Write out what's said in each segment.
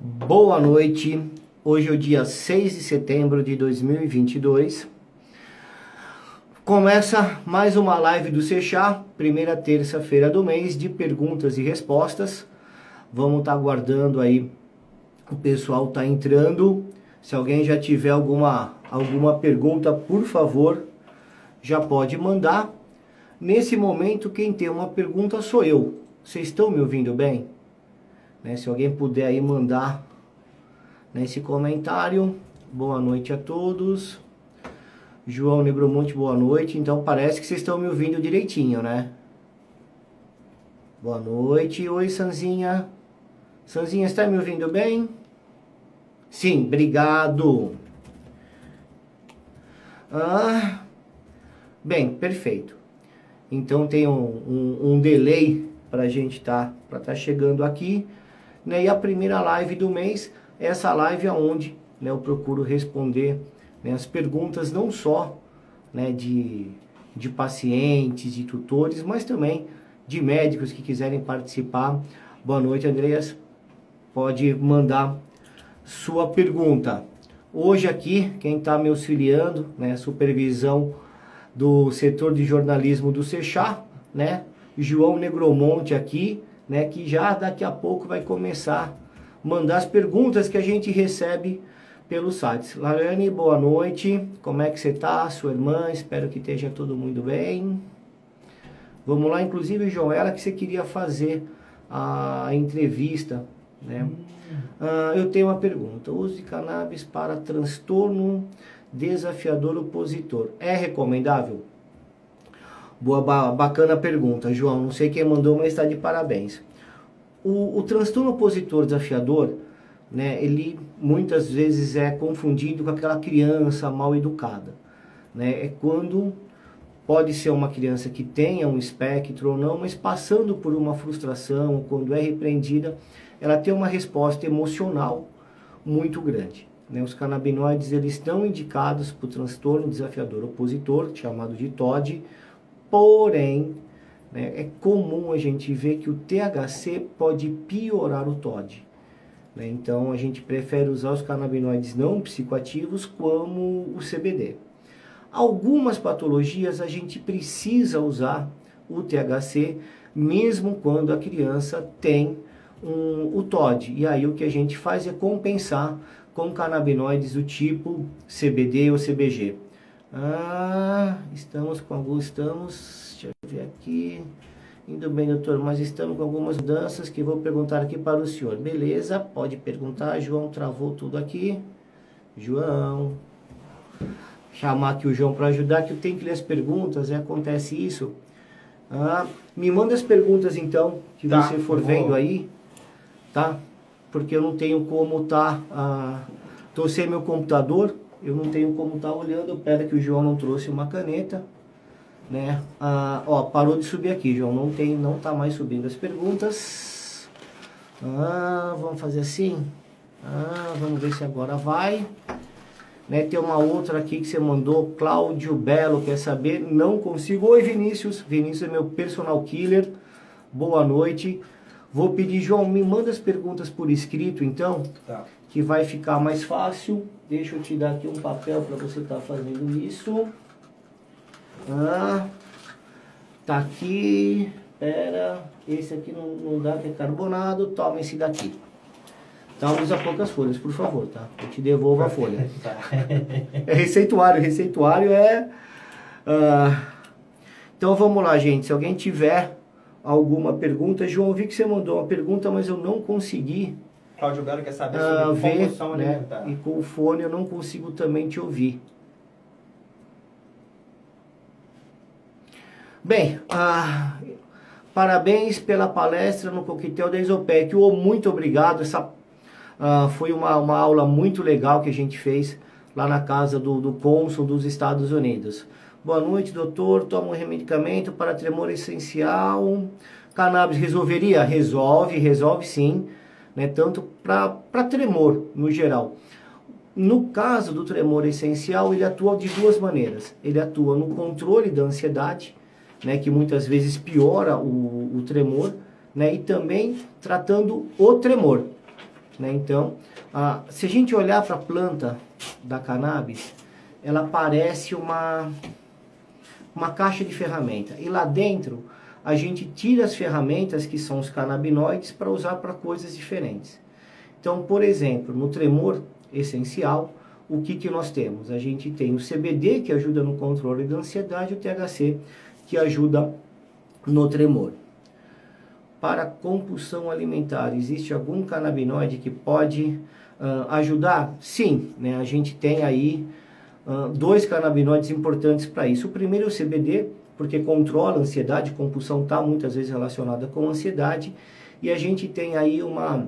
Boa noite, hoje é o dia 6 de setembro de 2022. Começa mais uma live do Sechá, primeira terça-feira do mês, de perguntas e respostas. Vamos estar aguardando aí, o pessoal tá entrando. Se alguém já tiver alguma pergunta, por favor, já pode mandar. Nesse momento, quem tem uma pergunta sou eu. Vocês estão me ouvindo bem? Se alguém puder aí mandar nesse comentário. Boa noite a todos. João Negromonte, boa noite. Então parece que vocês estão me ouvindo direitinho, né? Boa noite. Oi, Sanzinha. Sanzinha, está me ouvindo bem? Sim, obrigado. Bem, perfeito. Então tem um delay para a gente tá chegando aqui, né? E a primeira live do mês é essa live onde, né, eu procuro responder, né, as perguntas não só, né, de pacientes, de tutores, mas também de médicos que quiserem participar. Boa noite, Andreas. Pode mandar sua pergunta. Hoje aqui, quem está me auxiliando, né, supervisão do setor de jornalismo do Sechá, né, João Negromonte aqui, né, que já daqui a pouco vai começar a mandar as perguntas que a gente recebe pelos sites. Lariane, boa noite, como é que você está, sua irmã? Espero que esteja todo mundo bem. Vamos lá, inclusive, João, ela que você queria fazer a entrevista, né? Eu tenho uma pergunta. Uso de cannabis para transtorno desafiador opositor é recomendável? Boa, bacana pergunta, João. Não sei quem mandou, mas está de parabéns. O transtorno opositor desafiador, né, ele muitas vezes é confundido com aquela criança mal educada, né? É quando pode ser uma criança que tenha um espectro ou não, mas passando por uma frustração, quando é repreendida, ela tem uma resposta emocional muito grande, né? Os canabinoides, eles estão indicados para o transtorno desafiador opositor, chamado de TOD, porém, né, é comum a gente ver que o THC pode piorar o TOD, né? Então a gente prefere usar os canabinoides não psicoativos como o CBD. Algumas patologias a gente precisa usar o THC, mesmo quando a criança tem o TOD. E aí o que a gente faz é compensar com canabinoides do tipo CBD ou CBG. Estamos com alguns, deixa eu ver aqui. Indo bem, doutor, mas estamos com algumas mudanças que vou perguntar aqui para o senhor. Beleza, pode perguntar. João travou tudo aqui. João, chamar aqui o João para ajudar, que eu tenho que ler as perguntas, acontece isso. Me manda as perguntas então, que você for vendo aí, tá? Porque eu não tenho como tô sem meu computador, eu não tenho como olhando. Pera que o João não trouxe uma caneta, né? Parou de subir aqui, João, não tá mais subindo as perguntas. Vamos fazer assim. Vamos ver se agora vai. Né, tem uma outra aqui que você mandou, Cláudio Belo, quer saber? Não consigo. Oi, Vinícius. Vinícius é meu personal killer. Boa noite. Vou pedir, João, me manda as perguntas por escrito, então, tá, que vai ficar mais fácil. Deixa eu te dar aqui um papel para você estar fazendo isso. Tá aqui. Pera, esse aqui não dá, que é carbonado. Toma esse daqui. Então usa poucas folhas, por favor, tá? Eu te devolvo a folha. É receituário. Receituário é... Então vamos lá, gente. Se alguém tiver alguma pergunta... João, eu vi que você mandou uma pergunta, mas eu não consegui... Cláudio Belo quer saber sobre compulsão alimentar. E com o fone eu não consigo também te ouvir. Bem, parabéns pela palestra no Coquetel da Isopec. Muito obrigado. Foi uma aula muito legal que a gente fez lá na casa do cônsul dos Estados Unidos. Boa noite, doutor. Toma um medicamento para tremor essencial. Cannabis resolveria? Resolve sim, né? Tanto para tremor no geral. No caso do tremor essencial, ele atua de duas maneiras. Ele atua no controle da ansiedade, né, que muitas vezes piora o tremor, né, e também tratando o tremor. né? Então, se a gente olhar para a planta da cannabis, ela parece uma caixa de ferramenta. E lá dentro, a gente tira as ferramentas que são os canabinoides para usar para coisas diferentes. Então, por exemplo, no tremor essencial, o que nós temos? A gente tem o CBD, que ajuda no controle da ansiedade, e o THC, que ajuda no tremor. Para compulsão alimentar, existe algum canabinoide que pode ajudar? Sim, né? A gente tem aí 2 canabinoides importantes para isso. O primeiro é o CBD, porque controla a ansiedade, compulsão está muitas vezes relacionada com ansiedade, e a gente tem aí uma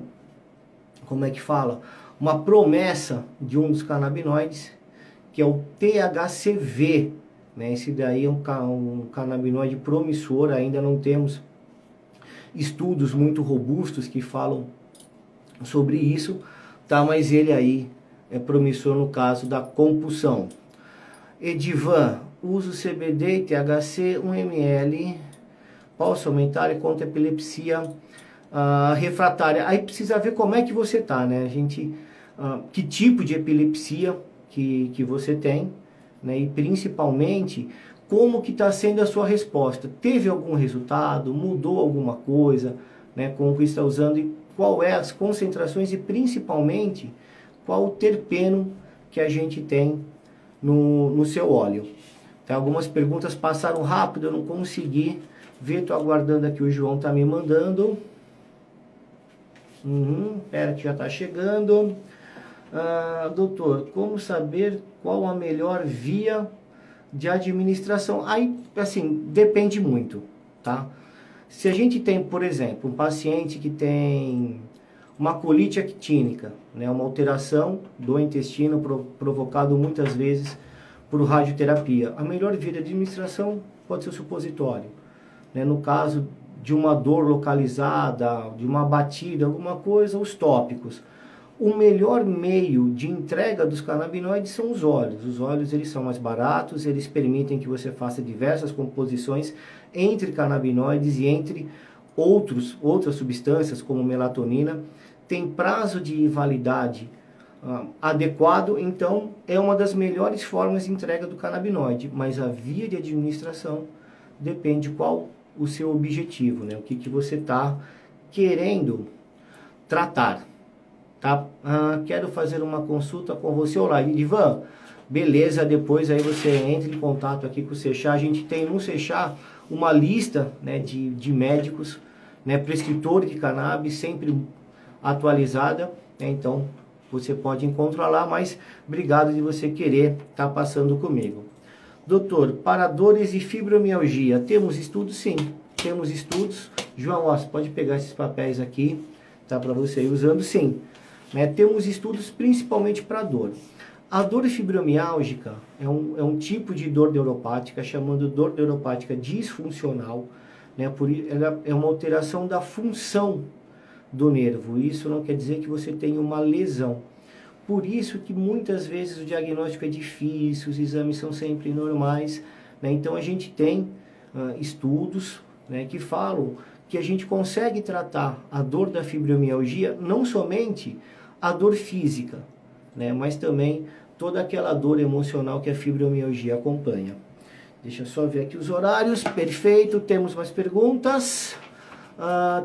promessa de um dos canabinoides, que é o THCV, né? Esse daí é um canabinoide promissor, ainda não temos estudos muito robustos que falam sobre isso, tá? Mas ele aí é promissor no caso da compulsão. Edivan, uso CBD e THC 1 ml, posso aumentar contra epilepsia refratária. Aí precisa ver como é que você tá, né? Que tipo de epilepsia que você tem, né? E principalmente como que está sendo a sua resposta. Teve algum resultado? Mudou alguma coisa, né, com o que está usando? E qual é as concentrações e principalmente qual o terpeno que a gente tem no seu óleo. Tá? Algumas perguntas passaram rápido, eu não consegui ver, estou aguardando aqui, o João está me mandando. Espera que já está chegando. Doutor, como saber qual a melhor via de administração? Aí, assim, depende muito, tá? Se a gente tem, por exemplo, um paciente que tem uma colite actínica, né, uma alteração do intestino provocado muitas vezes por radioterapia, a melhor via de administração pode ser o supositório, né? No caso de uma dor localizada, de uma batida, alguma coisa, os tópicos. O melhor meio de entrega dos canabinoides são os óleos. Os óleos, eles são mais baratos, eles permitem que você faça diversas composições entre canabinoides e entre outras substâncias, como melatonina. Tem prazo de validade adequado, então é uma das melhores formas de entrega do canabinoide. Mas a via de administração depende qual o seu objetivo, né? O que você está querendo tratar. Tá? Quero fazer uma consulta com você. Olá, Ivan. Beleza, depois aí você entra em contato aqui com o Sechá. A gente tem no Sechá uma lista, né, de médicos, né, prescritores de cannabis, sempre atualizada, né? Então você pode encontrar lá, mas obrigado de você querer estar passando comigo. Doutor, para dores e fibromialgia, temos estudos? Sim, temos estudos. João, você pode pegar esses papéis aqui, tá, para você ir usando? Sim. Né, temos estudos principalmente para dor. A dor fibromiálgica é um tipo de dor neuropática, chamando dor neuropática disfuncional, né, ela é uma alteração da função do nervo. Isso não quer dizer que você tenha uma lesão. Por isso que muitas vezes o diagnóstico é difícil, os exames são sempre normais, né? Então a gente tem estudos, né, que falam que a gente consegue tratar a dor da fibromialgia, não somente a dor física, né, mas também toda aquela dor emocional que a fibromialgia acompanha. Deixa eu só ver aqui os horários. Perfeito, temos mais perguntas.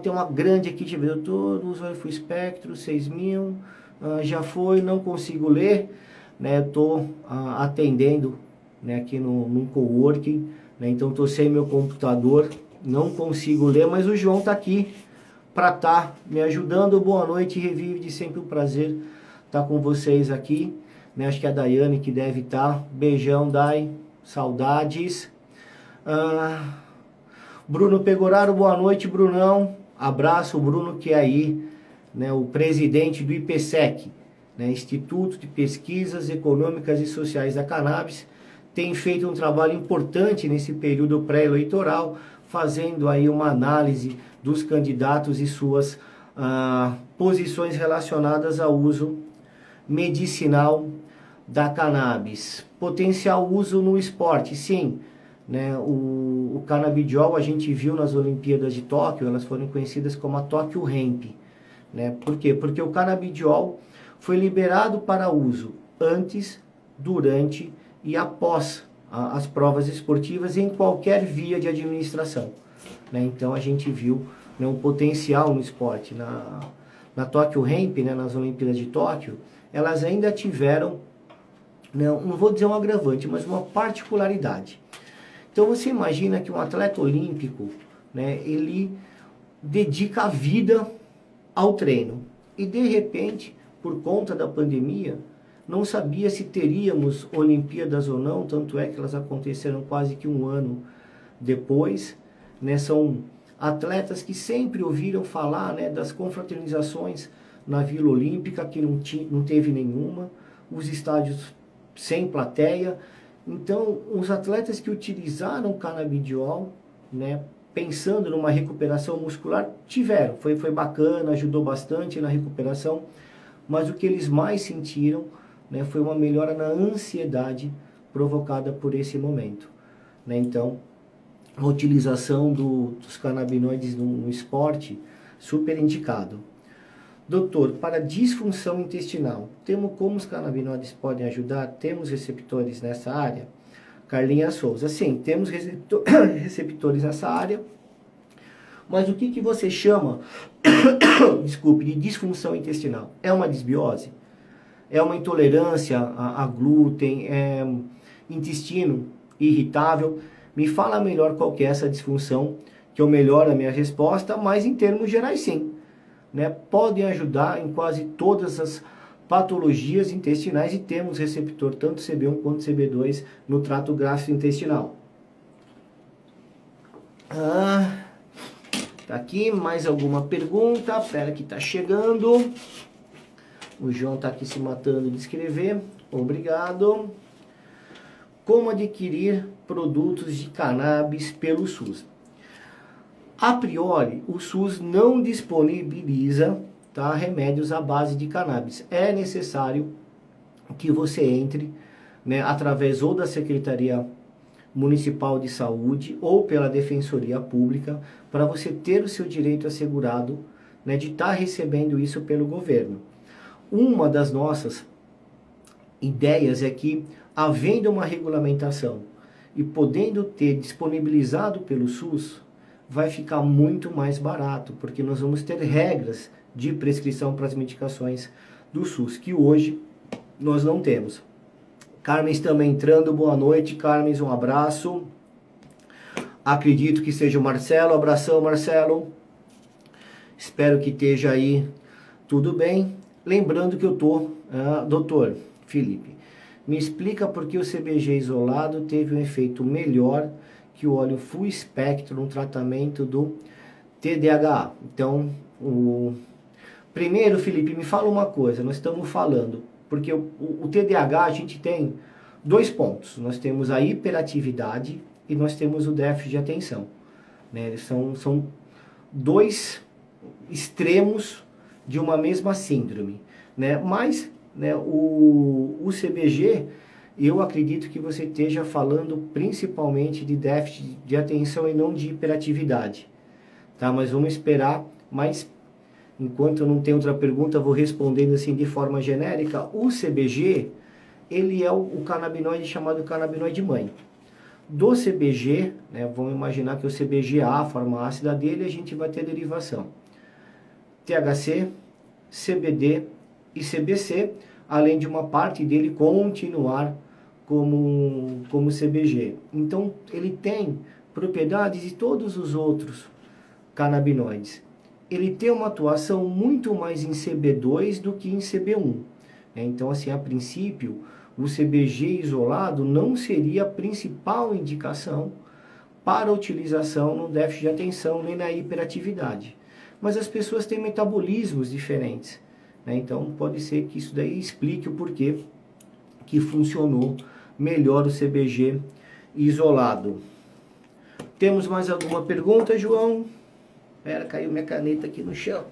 Tem uma grande aqui, deixa eu ver, doutor, uso Full Spectrum, 6.000, já foi, não consigo ler, né, estou atendendo, né, aqui num coworking, né, então estou sem meu computador, não consigo ler, mas o João está aqui para estar me ajudando. Boa noite, Revive, sempre um prazer estar com vocês aqui, né, acho que é a Daiane que deve estar, beijão, Dai, saudades. Bruno Pegoraro, boa noite, Brunão, abraço, o Bruno que é aí, né, o presidente do IPSEC, né, Instituto de Pesquisas Econômicas e Sociais da Cannabis, tem feito um trabalho importante nesse período pré-eleitoral, fazendo aí uma análise dos candidatos e suas posições relacionadas ao uso medicinal da cannabis. Potencial uso no esporte, sim, né, o canabidiol a gente viu nas Olimpíadas de Tóquio, elas foram conhecidas como a Tóquio Hemp, né? Por quê? Porque o canabidiol foi liberado para uso antes, durante e após as provas esportivas em qualquer via de administração, né? Então a gente viu, né, um potencial no esporte. Na Tokyo Ramp, né, nas Olimpíadas de Tóquio, elas ainda tiveram, não vou dizer um agravante, mas uma particularidade. Então você imagina que um atleta olímpico, né, ele dedica a vida ao treino e de repente, por conta da pandemia, não sabia se teríamos Olimpíadas ou não, tanto é que elas aconteceram quase que um ano depois, né? São atletas que sempre ouviram falar, né, das confraternizações na Vila Olímpica, que não teve nenhuma, os estádios sem plateia. Então, os atletas que utilizaram canabidiol, né, pensando numa recuperação muscular, tiveram. Foi bacana, ajudou bastante na recuperação, mas o que eles mais sentiram, né, foi uma melhora na ansiedade provocada por esse momento, né? Então, a utilização dos canabinoides no esporte, super indicado. Doutor, para disfunção intestinal, temos como os canabinoides podem ajudar? Temos receptores nessa área? Carlinha Souza, sim, temos receptores nessa área, mas o que você chama, desculpe, de disfunção intestinal? É uma disbiose? É uma intolerância a glúten? É intestino irritável? Me fala melhor qual que é essa disfunção, que eu melhoro a minha resposta, mas em termos gerais sim, né? Podem ajudar em quase todas as patologias intestinais e temos receptor tanto CB1 quanto CB2 no trato gastrointestinal. Tá aqui mais alguma pergunta? Espera que tá chegando. O João tá aqui se matando de escrever. Obrigado. Como adquirir produtos de cannabis pelo SUS? A priori, o SUS não disponibiliza, tá, remédios à base de cannabis. É necessário que você entre, né, através ou da Secretaria Municipal de Saúde ou pela Defensoria Pública, para você ter o seu direito assegurado, né, de estar recebendo isso pelo governo. Uma das nossas ideias é que, havendo uma regulamentação e podendo ter disponibilizado pelo SUS, vai ficar muito mais barato, porque nós vamos ter regras de prescrição para as medicações do SUS, que hoje nós não temos. Carmen também entrando, boa noite, Carmen, um abraço. Acredito que seja o Marcelo, abração, Marcelo. Espero que esteja aí tudo bem. Lembrando que eu doutor Felipe, me explica por que o CBG isolado teve um efeito melhor que o óleo full spectrum no tratamento do TDAH. Então, primeiro, Felipe, me fala uma coisa, nós estamos falando, porque o TDAH a gente tem dois pontos, nós temos a hiperatividade e nós temos o déficit de atenção, né? Eles são dois extremos de uma mesma síndrome, né? Mas, né, o CBG, eu acredito que você esteja falando principalmente de déficit de atenção e não de hiperatividade, tá? Mas vamos esperar, mas enquanto eu não tenho outra pergunta, vou respondendo assim de forma genérica. O CBG, ele é o canabinoide chamado canabinoide mãe. Do CBG, né, vamos imaginar que o CBGA, a forma ácida dele, a gente vai ter derivação THC, CBD e CBC, além de uma parte dele continuar como CBG. Então, ele tem propriedades de todos os outros canabinoides. Ele tem uma atuação muito mais em CB2 do que em CB1. Então, assim, a princípio, o CBG isolado não seria a principal indicação para a utilização no déficit de atenção nem na hiperatividade. Mas as pessoas têm metabolismos diferentes, né? Então, pode ser que isso daí explique o porquê que funcionou melhor o CBG isolado. Temos mais alguma pergunta, João? Espera, caiu minha caneta aqui no chão.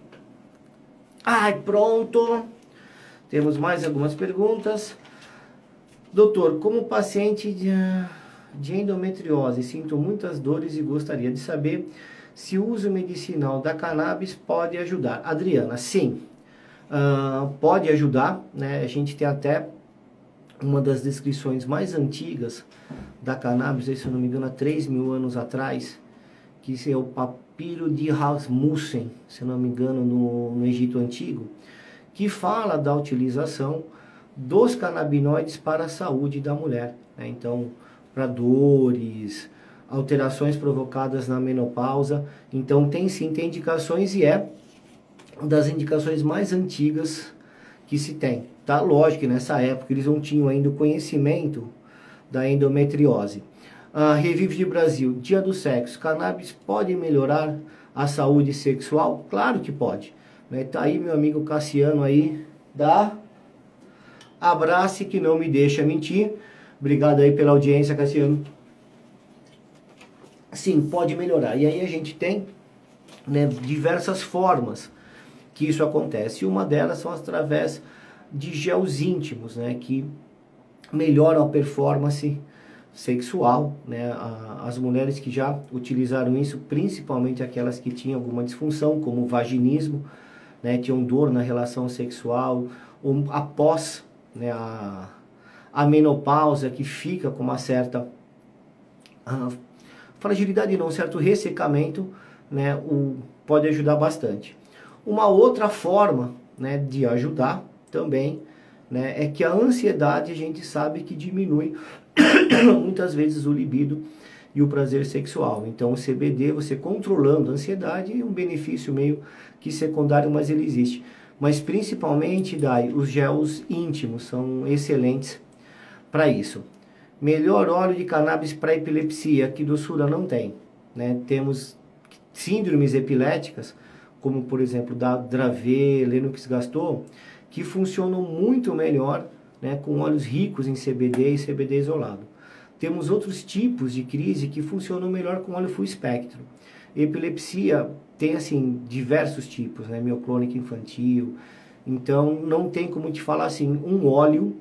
Ai, pronto. Temos mais algumas perguntas. Doutor, como paciente de endometriose, sinto muitas dores e gostaria de saber se o uso medicinal da cannabis pode ajudar. Adriana, sim, pode ajudar, né? A gente tem até uma das descrições mais antigas da cannabis, se eu não me engano, há 3.000 anos atrás, que é o papiro de Rasmussen, se eu não me engano, no Egito Antigo, que fala da utilização dos canabinoides para a saúde da mulher, né? Então, para dores, alterações provocadas na menopausa. Então, tem indicações, e é uma das indicações mais antigas que se tem, tá? Lógico que nessa época eles não tinham ainda o conhecimento da endometriose. Revive de Brasil, Dia do Sexo, cannabis pode melhorar a saúde sexual? Claro que pode, né? Tá aí meu amigo Cassiano aí, dá abraço que não me deixa mentir. Obrigado aí pela audiência, Cassiano. Sim, pode melhorar. E aí a gente tem, né, diversas formas que isso acontece. E uma delas são através de gels íntimos, né, que melhoram a performance sexual, né? As mulheres que já utilizaram isso, principalmente aquelas que tinham alguma disfunção, como o vaginismo, né, tinham dor na relação sexual, ou após, né, a menopausa, que fica com uma certa fragilidade, não, um certo ressecamento, né, pode ajudar bastante. Uma outra forma, né, de ajudar também, né, é que a ansiedade a gente sabe que diminui muitas vezes o libido e o prazer sexual. Então o CBD, você controlando a ansiedade, é um benefício meio que secundário, mas ele existe. Mas principalmente, Dai, os gels íntimos são excelentes para isso. Melhor óleo de cannabis para epilepsia, que doçura não tem, né? Temos síndromes epiléticas, como por exemplo da Dravet, Lennox-Gastaut, que funcionam muito melhor, né, com óleos ricos em CBD e CBD isolado. Temos outros tipos de crise que funcionam melhor com óleo full espectro. Epilepsia tem assim diversos tipos, né, mioclônica infantil. Então não tem como te falar assim um óleo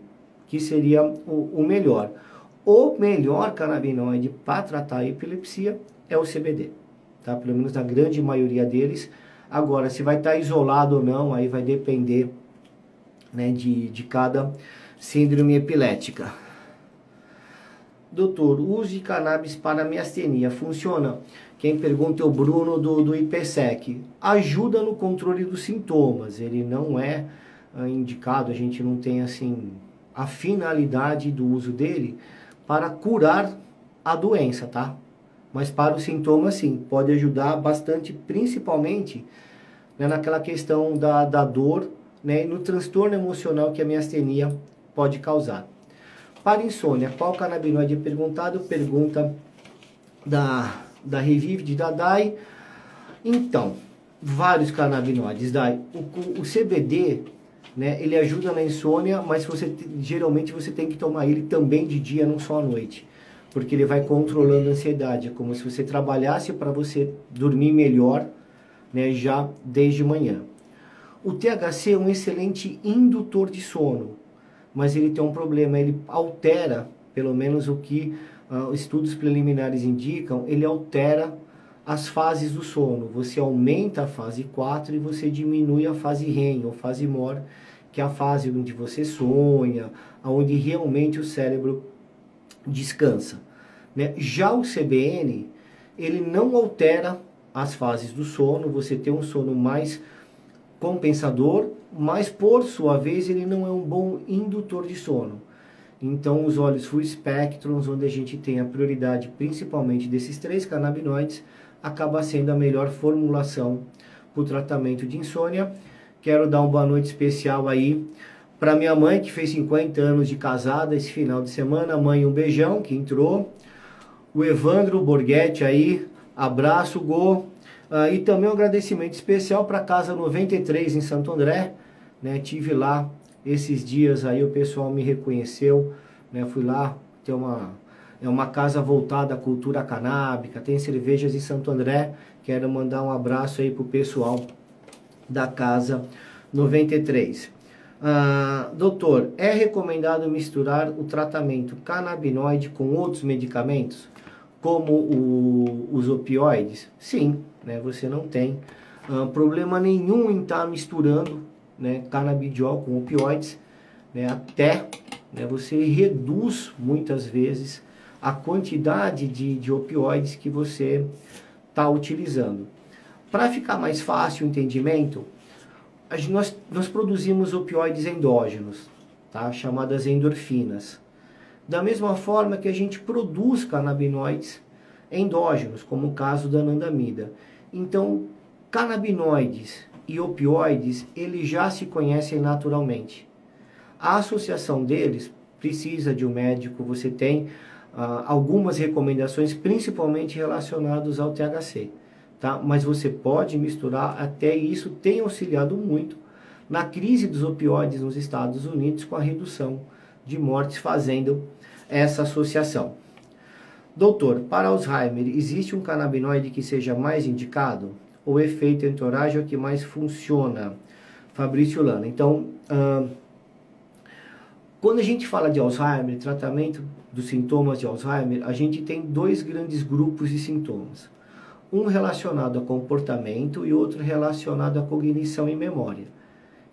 que seria o melhor. O melhor canabinoide para tratar a epilepsia é o CBD, tá? Pelo menos na grande maioria deles. Agora, se vai estar isolado ou não, aí vai depender, né, de cada síndrome epilética. Doutor, o uso de cannabis para miastenia funciona? Quem pergunta é o Bruno do IPSEC. Ajuda no controle dos sintomas, ele não é indicado, a gente não tem assim a finalidade do uso dele para curar a doença, tá? Mas para os sintomas sim, pode ajudar bastante, principalmente, né, naquela questão da dor, né, e no transtorno emocional que a miastenia pode causar. Para insônia, qual canabinoide é perguntado? Pergunta da Revive de Dadai. Então, vários canabinoides, Dai. O CBD, né, ele ajuda na insônia, mas geralmente você tem que tomar ele também de dia, não só à noite, porque ele vai controlando a ansiedade. É como se você trabalhasse para você dormir melhor, né, já desde manhã. O THC é um excelente indutor de sono, mas ele tem um problema, ele altera, pelo menos o que estudos preliminares indicam, ele altera as fases do sono. Você aumenta a fase 4 e você diminui a fase REM, ou fase MOR, que é a fase onde você sonha, onde realmente o cérebro descansa, né? Já o CBN, ele não altera as fases do sono, você tem um sono mais compensador, mas por sua vez ele não é um bom indutor de sono. Então os óleos full spectrum, onde a gente tem a prioridade principalmente desses 3 canabinoides, acaba sendo a melhor formulação para o tratamento de insônia. Quero dar uma boa noite especial aí para minha mãe, que fez 50 anos de casada esse final de semana. Mãe, um beijão, que entrou. O Evandro Borghetti aí, abraço, Go. E também um agradecimento especial para a Casa 93 em Santo André, né? Tive lá esses dias aí, o pessoal me reconheceu, né? Fui lá, é uma casa voltada à cultura canábica, tem cervejas em Santo André. Quero mandar um abraço aí pro pessoal da Casa 93. Doutor, é recomendado misturar o tratamento canabinoide com outros medicamentos? como os opioides? Sim, né? Você não tem problema nenhum em estar misturando, né, canabidiol com opioides, né, até, né, você reduz muitas vezes a quantidade de opioides que você está utilizando. Para ficar mais fácil o entendimento, nós produzimos opioides endógenos, tá, chamadas endorfinas. Da mesma forma que a gente produz canabinoides endógenos, como o caso da anandamida. Então, canabinoides e opioides, eles já se conhecem naturalmente. A associação deles precisa de um médico, você tem algumas recomendações, principalmente relacionadas ao THC. Tá? Mas você pode misturar, até isso tem auxiliado muito na crise dos opioides nos Estados Unidos, com a redução de mortes fazendo essa associação. Doutor, para Alzheimer, existe um canabinoide que seja mais indicado? O efeito entourage é o que mais funciona? Fabrício Lana. Então, quando a gente fala de Alzheimer, tratamento dos sintomas de Alzheimer, a gente tem dois grandes grupos de sintomas. Um relacionado a comportamento e outro relacionado a cognição e memória.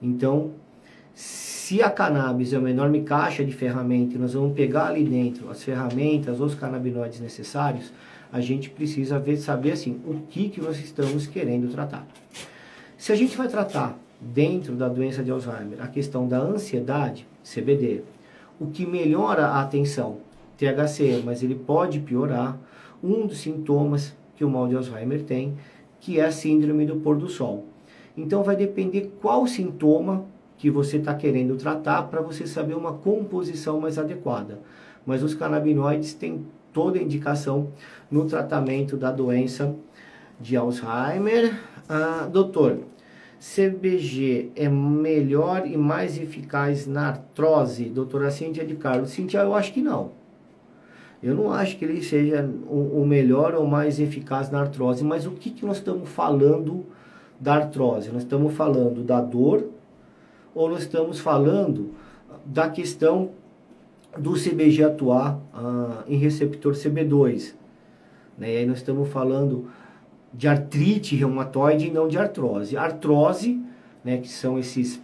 Então, se a cannabis é uma enorme caixa de ferramentas, nós vamos pegar ali dentro as ferramentas, os canabinoides necessários, a gente precisa saber assim, o que nós estamos querendo tratar. Se a gente vai tratar dentro da doença de Alzheimer a questão da ansiedade, CBD, o que melhora a atenção, THC, mas ele pode piorar um dos sintomas que o mal de Alzheimer tem, que é a síndrome do pôr do sol. Então vai depender qual sintoma que você está querendo tratar para você saber uma composição mais adequada. Mas os canabinoides têm toda a indicação no tratamento da doença de Alzheimer. Doutor, CBG é melhor e mais eficaz na artrose? Doutora Cíntia de Carlos. Cíntia, eu acho que não. Eu não acho que ele seja o melhor ou mais eficaz na artrose. Mas o que nós estamos falando da artrose? Nós estamos falando da dor ou nós estamos falando da questão do CBG atuar em receptor CB2? Né? E aí nós estamos falando de artrite reumatoide e não de artrose. Artrose, né, que são essas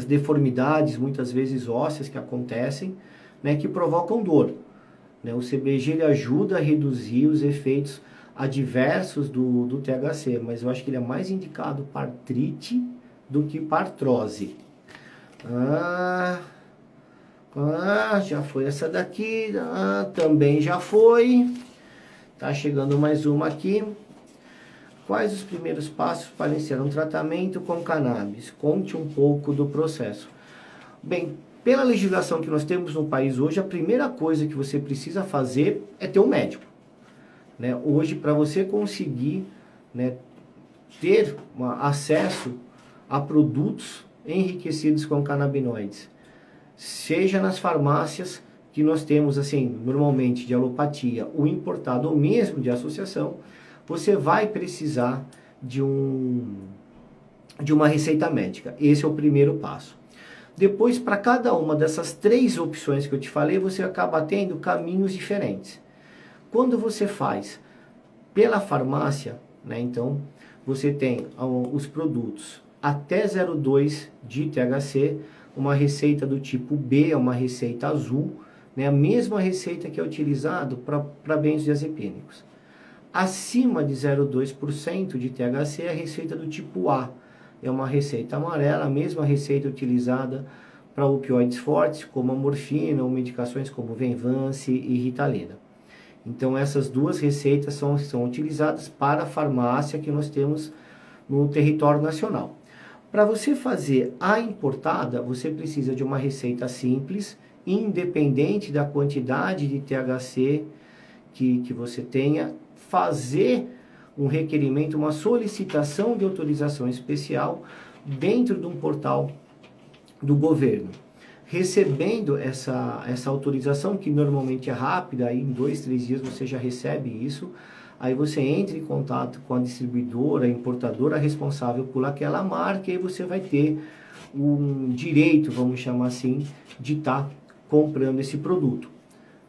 deformidades, muitas vezes ósseas, que acontecem, né, que provocam dor. Né? O CBG ele ajuda a reduzir os efeitos adversos do THC, mas eu acho que ele é mais indicado para artrite do que para artrose. Já foi essa daqui, também já foi. Tá chegando mais uma aqui. Quais os primeiros passos para iniciar um tratamento com cannabis? Conte um pouco do processo. Bem, pela legislação que nós temos no país hoje, a primeira coisa que você precisa fazer é ter um médico. Né? Hoje, para você conseguir, né, ter acesso a produtos enriquecidos com canabinoides, seja nas farmácias que nós temos, assim, normalmente de alopatia, o importado ou mesmo de associação, você vai precisar de uma receita médica. Esse é o primeiro passo. Depois, para cada uma dessas três opções que eu te falei, você acaba tendo caminhos diferentes. Quando você faz pela farmácia, né, então, você tem os produtos até 0,2 de THC, uma receita do tipo B, é uma receita azul, né, a mesma receita que é utilizado para benzodiazepínicos. Acima de 0,2% de THC é a receita do tipo A, é uma receita amarela, a mesma receita utilizada para opioides fortes, como a morfina ou medicações como Venvance e Ritalina. Então essas duas receitas são utilizadas para a farmácia que nós temos no território nacional. Para você fazer a importada, você precisa de uma receita simples, independente da quantidade de THC que você tenha, fazer um requerimento, uma solicitação de autorização especial dentro de um portal do governo. Recebendo essa autorização, que normalmente é rápida, aí em 2, 3 dias você já recebe isso, aí você entra em contato com a distribuidora, a importadora responsável por aquela marca, e aí você vai ter um direito, vamos chamar assim, de estar comprando esse produto.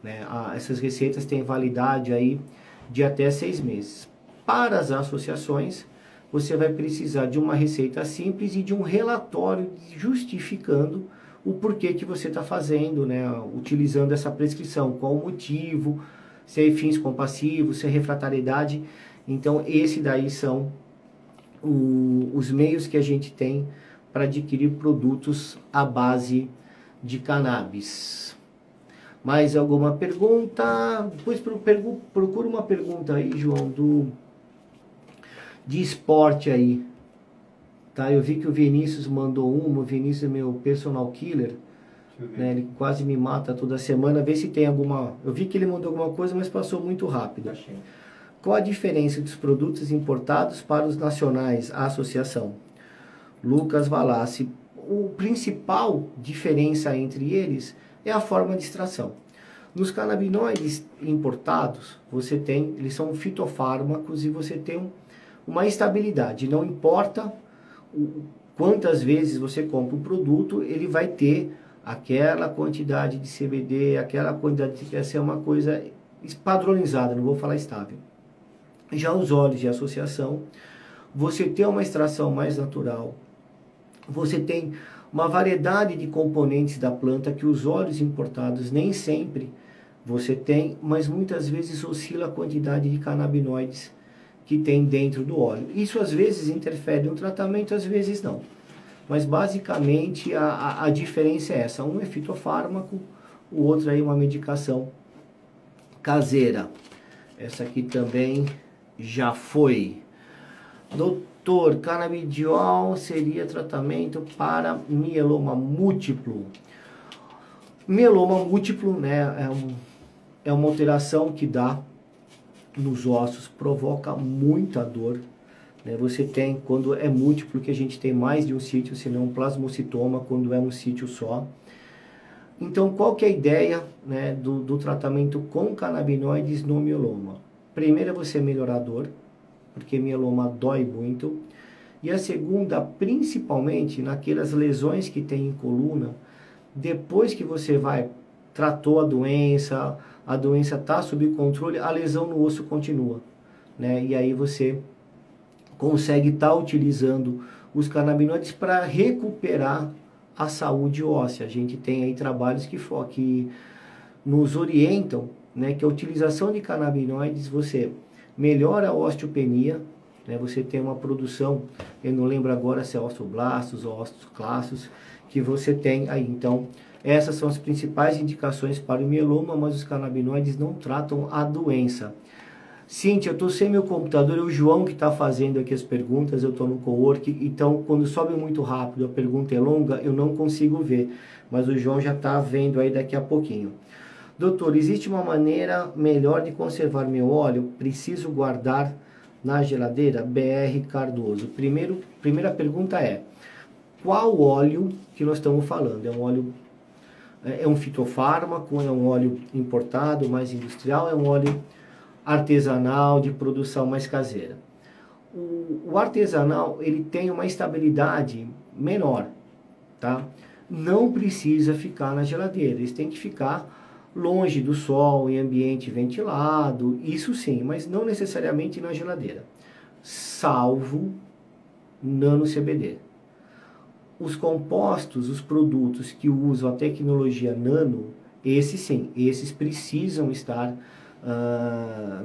né? Essas receitas têm validade aí de até 6 meses. Para as associações, você vai precisar de uma receita simples e de um relatório justificando o porquê que você está fazendo, né? Utilizando essa prescrição, qual o motivo, se é fins compassivos, se é refratariedade. Então, esse daí são os meios que a gente tem para adquirir produtos à base de cannabis. Mais alguma pergunta? Depois procura uma pergunta aí, João, de esporte aí. Tá? Eu vi que o Vinícius mandou uma. O Vinícius é meu personal killer. Né? Ele quase me mata toda semana. Vê se tem alguma... Eu vi que ele mandou alguma coisa, mas passou muito rápido. Achei. Qual a diferença dos produtos importados para os nacionais? A associação. Lucas Valassi. O principal diferença entre eles é a forma de extração. Nos canabinoides importados, eles são fitofármacos e você tem uma estabilidade. Não importa quantas vezes você compra um produto, ele vai ter aquela quantidade de CBD, aquela quantidade de THC, é uma coisa padronizada, não vou falar estável. Já os óleos de associação, você tem uma extração mais natural, você tem uma variedade de componentes da planta que os óleos importados nem sempre você tem, mas muitas vezes oscila a quantidade de canabinoides que tem dentro do óleo. Isso às vezes interfere no tratamento, às vezes não. Mas basicamente a diferença é essa. Um é fitofármaco, o outro é uma medicação caseira. Essa aqui também já foi. Doutor, canabidiol seria tratamento para mieloma múltiplo. Mieloma múltiplo, né, é uma alteração que dá nos ossos, provoca muita dor. Né? Você tem, quando é múltiplo, que a gente tem mais de um sítio, senão um plasmocitoma, quando é um sítio só. Então, qual que é a ideia, né, do tratamento com canabinoides no mieloma? Primeiro é você melhorar a dor, porque mieloma dói muito. E a segunda, principalmente naquelas lesões que tem em coluna, depois que você tratou a doença está sob controle, a lesão no osso continua, né? E aí você consegue estar utilizando os canabinoides para recuperar a saúde óssea. A gente tem aí trabalhos que nos orientam, né, que a utilização de canabinoides, você melhora a osteopenia, né, você tem uma produção, eu não lembro agora se é osteoblastos ou osteoclastos, que você tem aí. Então, essas são as principais indicações para o mieloma, mas os canabinoides não tratam a doença. Cíntia, eu estou sem meu computador, é o João que está fazendo aqui as perguntas, eu estou no cowork, então quando sobe muito rápido, a pergunta é longa, eu não consigo ver, mas o João já está vendo aí daqui a pouquinho. Doutor, existe uma maneira melhor de conservar meu óleo? Preciso guardar na geladeira? BR Cardoso. Primeira pergunta é, qual óleo que nós estamos falando? É um fitofármaco, é um óleo importado, mais industrial, é um óleo artesanal, de produção mais caseira. O artesanal, ele tem uma estabilidade menor, tá? Não precisa ficar na geladeira, eles têm que ficar longe do sol, em ambiente ventilado, isso sim, mas não necessariamente na geladeira, salvo nano CBD. Os compostos, os produtos que usam a tecnologia nano, esses sim, esses precisam estar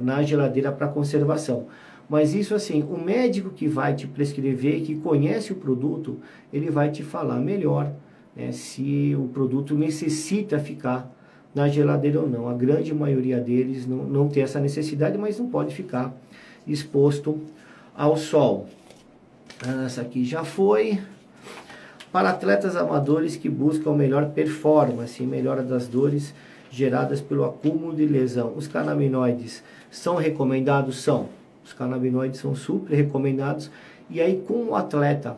na geladeira para conservação. Mas isso assim, o médico que vai te prescrever, que conhece o produto, ele vai te falar melhor, né, se o produto necessita ficar na geladeira ou não. A grande maioria deles não tem essa necessidade, mas não pode ficar exposto ao sol. Essa aqui já foi. Para atletas amadores que buscam melhor performance e melhora das dores geradas pelo acúmulo de lesão, os canabinoides são recomendados? São. Os canabinoides são super recomendados. E aí, com o atleta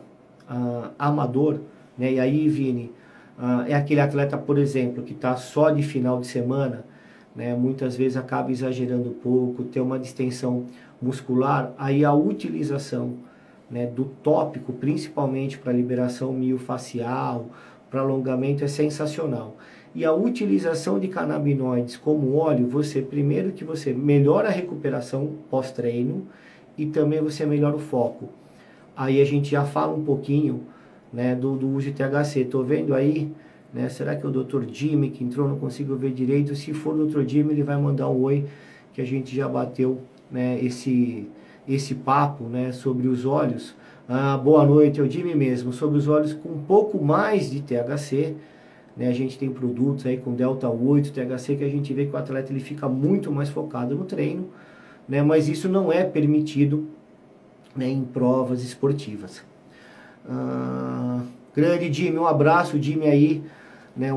amador, né, e aí, Vini, é aquele atleta, por exemplo, que está só de final de semana, né, muitas vezes acaba exagerando um pouco, tem uma distensão muscular, aí a utilização, né, do tópico, principalmente para liberação miofacial, para alongamento, é sensacional. E a utilização de canabinoides como óleo, primeiro que você melhora a recuperação pós-treino e também você melhora o foco. Aí a gente já fala um pouquinho, né, do uso de THC. Tô vendo aí, né, será que é o Dr. Jimmy que entrou? Não consigo ver direito. Se for o Dr. Jimmy, ele vai mandar um oi, que a gente já bateu, né, esse papo, né, sobre os óleos. Boa noite, é o Jimmy mesmo. Sobre os óleos com um pouco mais de THC, né, a gente tem produtos aí com Delta 8, THC, que a gente vê que o atleta ele fica muito mais focado no treino, né, mas isso não é permitido, né, em provas esportivas. Grande Jimmy, um abraço, Jimmy aí, né,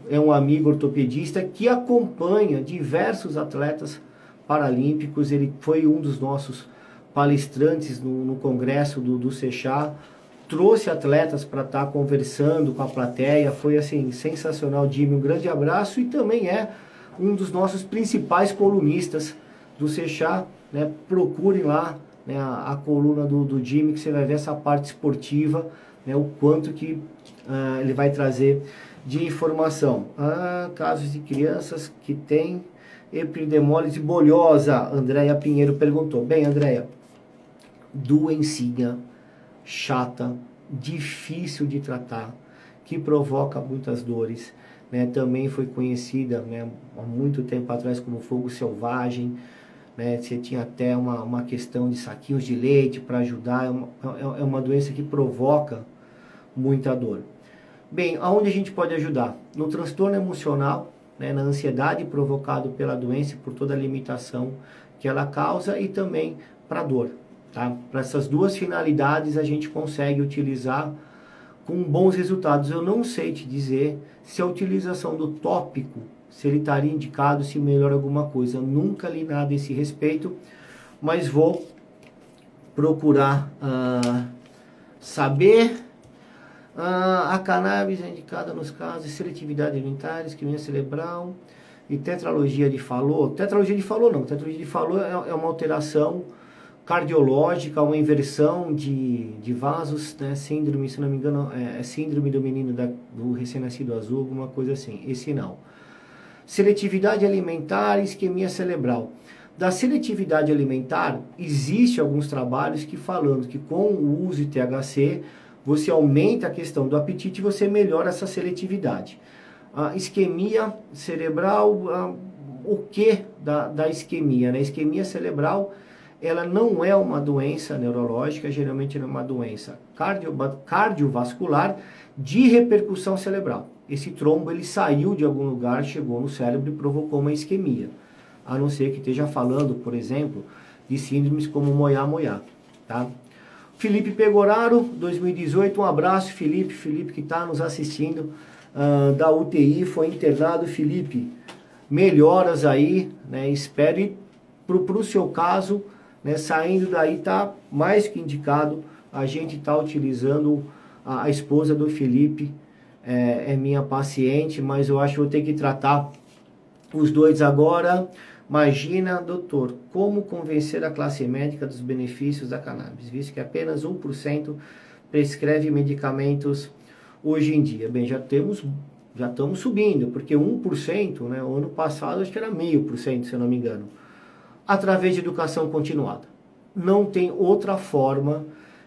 é um amigo ortopedista que acompanha diversos atletas paralímpicos. Ele foi um dos nossos palestrantes no congresso do Sechá, trouxe atletas para estar conversando com a plateia, foi assim, sensacional. Jimmy, um grande abraço, e também é um dos nossos principais colunistas do Sechá, né? Procurem lá, né, a coluna do Jimmy, que você vai ver essa parte esportiva, né, o quanto que ele vai trazer de informação. Casos de crianças que têm epidemólise bolhosa, Andréia Pinheiro perguntou. Bem, Andréia, doencinha chata, difícil de tratar, que provoca muitas dores, né? Também foi conhecida, né, há muito tempo atrás como fogo selvagem, né? Você tinha até uma questão de saquinhos de leite para ajudar. É uma doença que provoca muita dor. Bem, aonde a gente pode ajudar? No transtorno emocional, né, na ansiedade provocado pela doença e por toda a limitação que ela causa, e também para dor. Tá? Para essas duas finalidades a gente consegue utilizar com bons resultados. Eu não sei te dizer se a utilização do tópico, se ele estaria indicado, se melhora alguma coisa. Eu nunca li nada a esse respeito, mas vou procurar saber. A cannabis é indicada nos casos de seletividade alimentar, isquemia cerebral e tetralogia de Fallot. Tetralogia de Fallot não. Tetralogia de Fallot é uma alteração cardiológica, uma inversão de vasos, né? Síndrome, se não me engano, é síndrome do menino do recém-nascido azul, alguma coisa assim. Esse não. Seletividade alimentar e isquemia cerebral. Da seletividade alimentar, existe alguns trabalhos que falando que com o uso de THC, você aumenta a questão do apetite e você melhora essa seletividade. A isquemia cerebral, o que da isquemia? Né? A isquemia cerebral, ela não é uma doença neurológica, geralmente é uma doença cardiovascular de repercussão cerebral. Esse trombo ele saiu de algum lugar, chegou no cérebro e provocou uma isquemia. A não ser que esteja falando, por exemplo, de síndromes como Moyá-Moyá. Tá? Felipe Pegoraro, 2018, um abraço, Felipe que está nos assistindo da UTI, foi internado. Felipe, melhoras aí, né? Espero, e para o seu caso, né, saindo daí tá mais que indicado. A gente está utilizando a esposa do Felipe, é minha paciente, mas eu acho que vou ter que tratar os dois agora. Imagina, doutor, como convencer a classe médica dos benefícios da cannabis, visto que apenas 1% prescreve medicamentos hoje em dia. Bem, já estamos subindo, porque 1%, né, o ano passado acho que era 0,5%, se eu não me engano, através de educação continuada. Não tem outra forma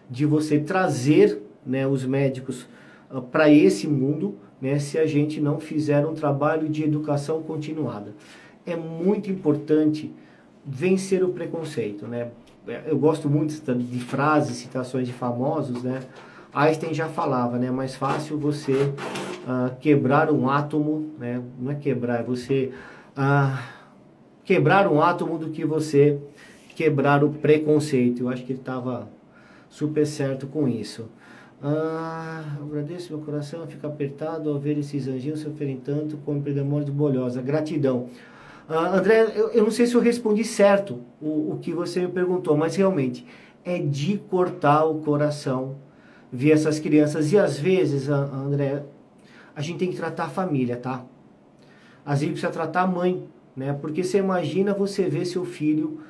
de você trazer, né, os médicos para esse mundo, né, se a gente não fizer um trabalho de educação continuada. É muito importante vencer o preconceito, né? Eu gosto muito de frases, citações de famosos, né? Einstein já falava, né? É mais fácil você quebrar um átomo, né? Não é quebrar, é você quebrar um átomo do que você quebrar o preconceito. Eu acho que ele estava super certo com isso. Eu agradeço, meu coração fica apertado ao ver esses anjinhos sofrerem tanto com epidemólise bolhosa. Gratidão. André, eu não sei se eu respondi certo o que você me perguntou, mas realmente é de cortar o coração ver essas crianças. E às vezes, André, a gente tem que tratar a família, tá? Às vezes precisa tratar a mãe, né? Porque você imagina você ver seu filho,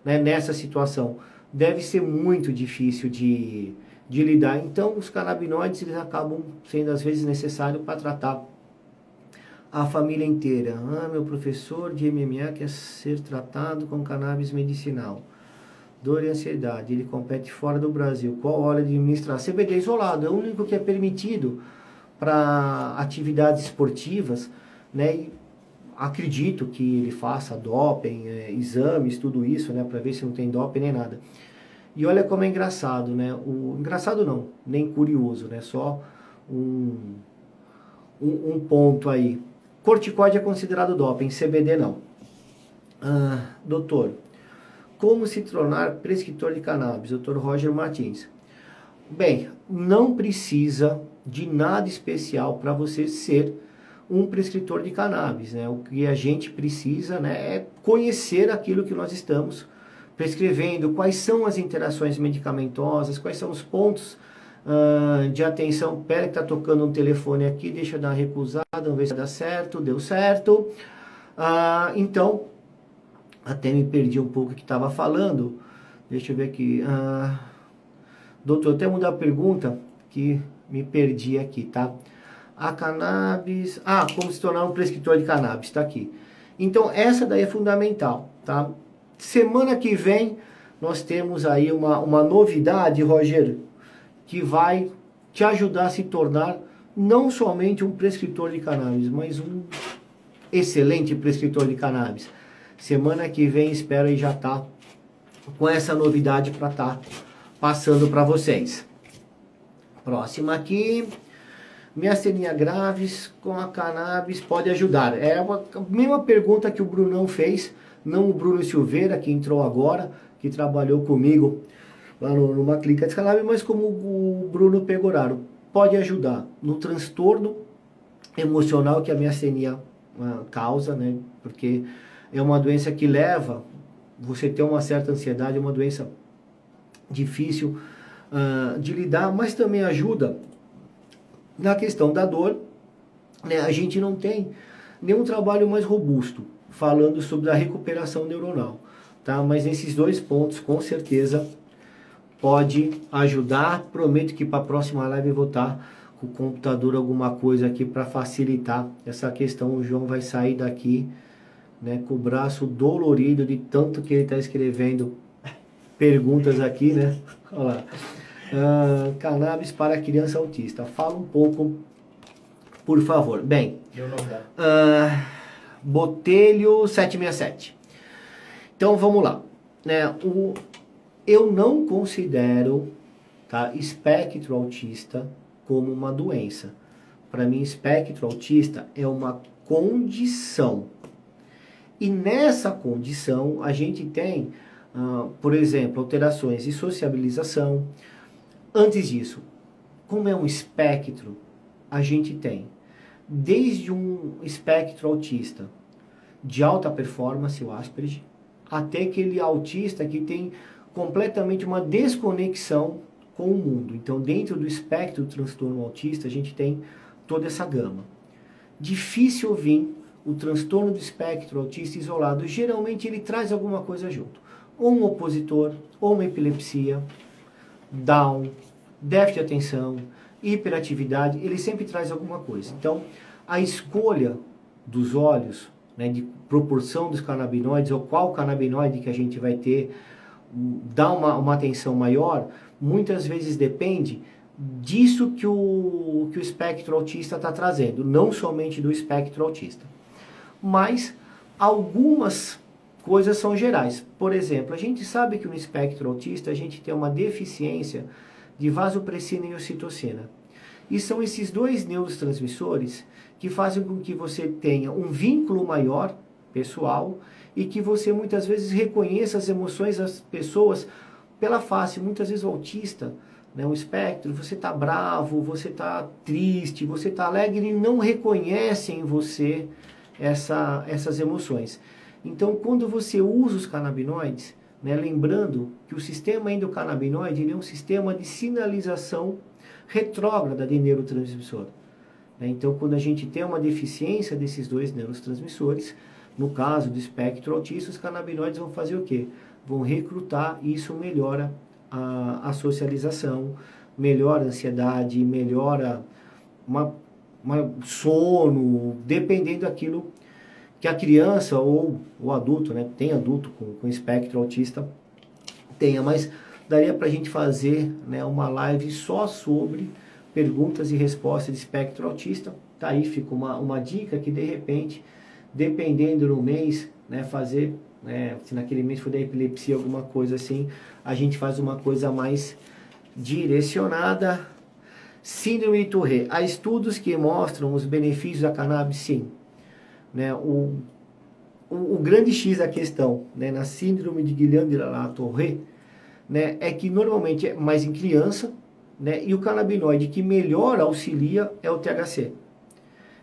né, nessa situação. Deve ser muito difícil de lidar. Então, os canabinoides eles acabam sendo às vezes necessários para tratar a família inteira. Meu professor de MMA quer ser tratado com cannabis medicinal. Dor e ansiedade. Ele compete fora do Brasil. Qual hora de administrar? CBD isolado. É o único que é permitido para atividades esportivas, né? E acredito que ele faça doping, exames, tudo isso, né? Para ver se não tem doping nem nada. E olha como é engraçado, né? Engraçado não, nem curioso, né? Só um ponto aí. Corticoide é considerado doping, CBD não. Doutor, como se tornar prescritor de cannabis? Doutor Roger Martins. Bem, não precisa de nada especial para você ser um prescritor de cannabis, né? O que a gente precisa, né, é conhecer aquilo que nós estamos prescrevendo, quais são as interações medicamentosas, quais são os pontos de atenção. Pera que tá tocando um telefone aqui, deixa eu dar uma recusada, vamos ver se dá certo, deu certo. Então, até me perdi um pouco o que estava falando, deixa eu ver aqui. Doutor, até mudar a pergunta, que me perdi aqui, tá? A cannabis... como se tornar um prescritor de cannabis, tá aqui. Então, essa daí é fundamental, tá? Semana que vem, nós temos aí uma novidade, Roger, que vai te ajudar a se tornar não somente um prescritor de cannabis, mas um excelente prescritor de cannabis. Semana que vem, espero aí já estar com essa novidade para estar passando para vocês. Próxima aqui. Miastenia graves com a cannabis pode ajudar? É a mesma pergunta que o Brunão fez, não o Bruno Silveira, que entrou agora, que trabalhou comigo lá numa clínica de cannabis, mas como o Bruno Pegoraro. Pode ajudar no transtorno emocional que a miastenia causa, né? Porque é uma doença que leva você ter uma certa ansiedade, é uma doença difícil de lidar, mas também ajuda na questão da dor, né? A gente não tem nenhum trabalho mais robusto falando sobre a recuperação neuronal, tá? Mas nesses dois pontos, com certeza, pode ajudar. Prometo que para a próxima live eu vou estar com o computador, alguma coisa aqui para facilitar essa questão. O João vai sair daqui, né, com o braço dolorido de tanto que ele está escrevendo perguntas aqui, né? Olha lá. Cannabis para criança autista. Fala um pouco, por favor. Bem, Botelho 767. Então vamos lá, né? Eu não considero, tá, espectro autista como uma doença. Para mim, espectro autista é uma condição. E nessa condição a gente tem, por exemplo, alterações de sociabilização. Antes disso, como é um espectro, a gente tem desde um espectro autista de alta performance, o Asperger, até aquele autista que tem completamente uma desconexão com o mundo. Então, dentro do espectro do transtorno autista, a gente tem toda essa gama. Difícil vir o transtorno do espectro autista isolado. Geralmente ele traz alguma coisa junto. Ou um opositor, ou uma epilepsia, Down, déficit de atenção, hiperatividade, ele sempre traz alguma coisa. Então, a escolha dos olhos, né, de proporção dos canabinoides, ou qual canabinoide que a gente vai ter, dá uma atenção maior, muitas vezes depende disso que o espectro autista está trazendo, não somente do espectro autista. Mas algumas coisas são gerais. Por exemplo, a gente sabe que no espectro autista a gente tem uma deficiência de vasopressina e ocitocina. E são esses dois neurotransmissores que fazem com que você tenha um vínculo maior, pessoal, e que você muitas vezes reconheça as emoções das pessoas pela face. Muitas vezes o autista, né, o espectro, você está bravo, você está triste, você está alegre e não reconhece em você essas emoções. Então, quando você usa os canabinoides, né, lembrando que o sistema endocannabinoide ele é um sistema de sinalização retrógrada de neurotransmissor. Então, quando a gente tem uma deficiência desses dois neurotransmissores, no caso do espectro autista, os canabinoides vão fazer o quê? Vão recrutar e isso melhora a socialização, melhora a ansiedade, melhora sono, dependendo daquilo que a criança ou o adulto, né, tem adulto com espectro autista, tenha, mas daria para a gente fazer, né, uma live só sobre perguntas e respostas de espectro autista. Tá aí, fica uma dica que de repente, dependendo do mês, né, fazer, né, se naquele mês for da epilepsia, alguma coisa assim, a gente faz uma coisa mais direcionada. Síndrome de Tourette. Há estudos que mostram os benefícios da cannabis, sim. Né, o grande X da questão, né, na síndrome de Guillain-Barré, né, é que normalmente é mais em criança, né, e o canabinoide que melhor auxilia é o THC.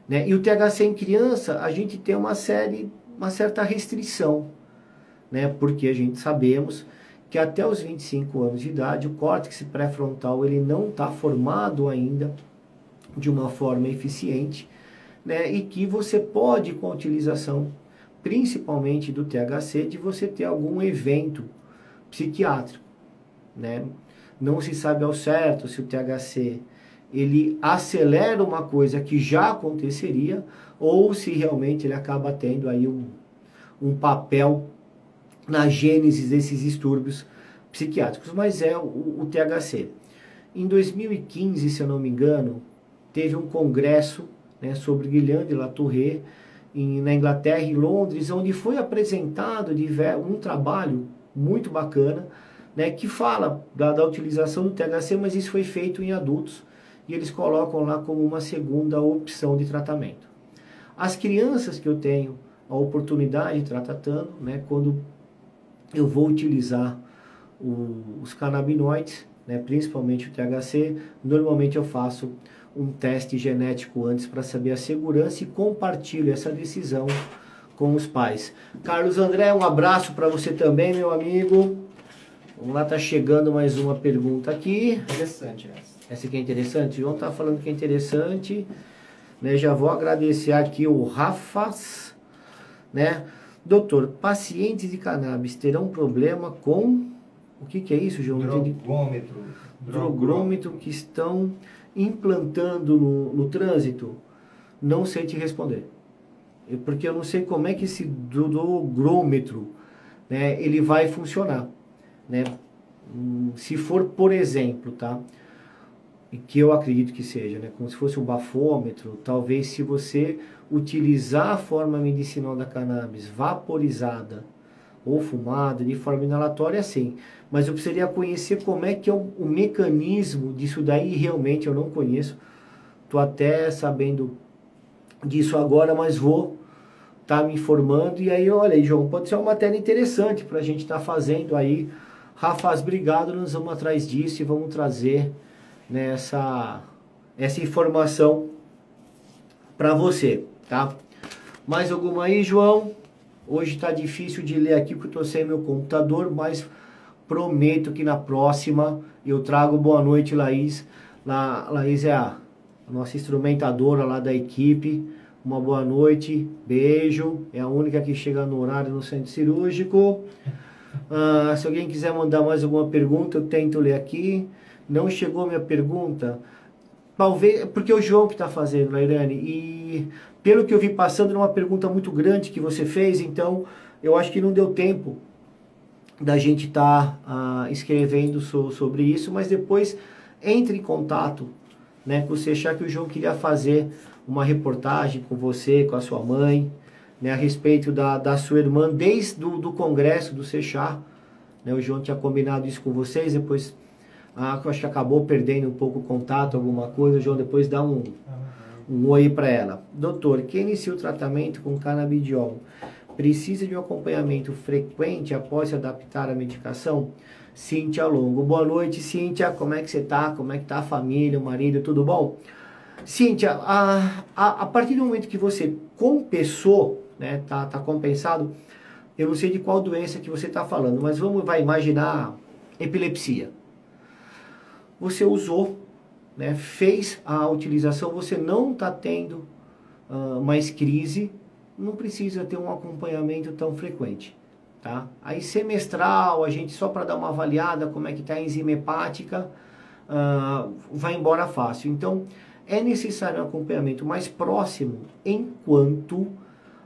Né, e o THC em criança, a gente tem uma certa restrição, né, porque a gente sabemos que até os 25 anos de idade, o córtex pré-frontal ele não está formado ainda de uma forma eficiente, né, e que você pode, com a utilização principalmente do THC, de você ter algum evento psiquiátrico. Né? Não se sabe ao certo se o THC ele acelera uma coisa que já aconteceria ou se realmente ele acaba tendo aí um papel na gênese desses distúrbios psiquiátricos, mas é o THC. Em 2015, se eu não me engano, teve um congresso, né, sobre Guillain-Barré na Inglaterra, em Londres, onde foi apresentado um trabalho muito bacana, né, que fala da utilização do THC, mas isso foi feito em adultos e eles colocam lá como uma segunda opção de tratamento. As crianças que eu tenho a oportunidade de estar tratando, né, quando eu vou utilizar os canabinoides, né, principalmente o THC, normalmente eu faço um teste genético antes para saber a segurança e compartilho essa decisão com os pais. Carlos André, um abraço para você também, meu amigo. Vamos lá, tá chegando mais uma pergunta aqui. Interessante essa. Essa aqui é interessante? O João tá falando que é interessante. Né? Já vou agradecer aqui o Rafas, né? Doutor, pacientes de cannabis terão problema com... O que é isso, João? Drogômetro. Drogômetro que estão implantando no trânsito? Não sei te responder. Porque eu não sei como é que esse drogômetro, né, ele vai funcionar. Né? Se for, por exemplo, tá? Que eu acredito que seja, né? Como se fosse um bafômetro, talvez se você utilizar a forma medicinal da cannabis vaporizada ou fumada de forma inalatória, sim. Mas eu precisaria conhecer como é que é o mecanismo disso daí, realmente eu não conheço. Estou até sabendo disso agora, mas vou estar me informando. E aí, olha aí, João, pode ser uma matéria interessante para a gente estar fazendo aí. Rafaz, obrigado, nós vamos atrás disso e vamos trazer, né, essa informação para você, tá? Mais alguma aí, João? Hoje tá difícil de ler aqui porque eu tô sem meu computador, mas prometo que na próxima eu trago. Boa noite, Laís. Laís é a nossa instrumentadora lá da equipe. Uma boa noite, beijo. É a única que chega no horário no centro cirúrgico. Se alguém quiser mandar mais alguma pergunta, eu tento ler aqui. Não chegou minha pergunta, talvez porque é o João que está fazendo, Lairane, e pelo que eu vi passando, era uma pergunta muito grande que você fez, então eu acho que não deu tempo da gente estar escrevendo sobre isso, mas depois entre em contato, né, com você, já que o João queria fazer uma reportagem com você, com a sua mãe, né, a respeito da sua irmã, desde do congresso do Sechar, né, o João tinha combinado isso com vocês, depois eu acho que acabou perdendo um pouco o contato, alguma coisa, o João depois dá um oi para ela. Doutor, quem inicia o tratamento com canabidiol precisa de um acompanhamento frequente após se adaptar à medicação? Cíntia Longo. Boa noite, Cíntia, como é que você tá? Como é que tá a família, o marido, tudo bom? Cíntia, a partir do momento que você compensou, né, tá compensado, eu não sei de qual doença que você está falando, mas vai imaginar epilepsia. Você usou, né, fez a utilização, você não está tendo mais crise, não precisa ter um acompanhamento tão frequente, tá? Aí semestral, a gente só para dar uma avaliada como é que está a enzima hepática, vai embora fácil. Então, é necessário um acompanhamento mais próximo enquanto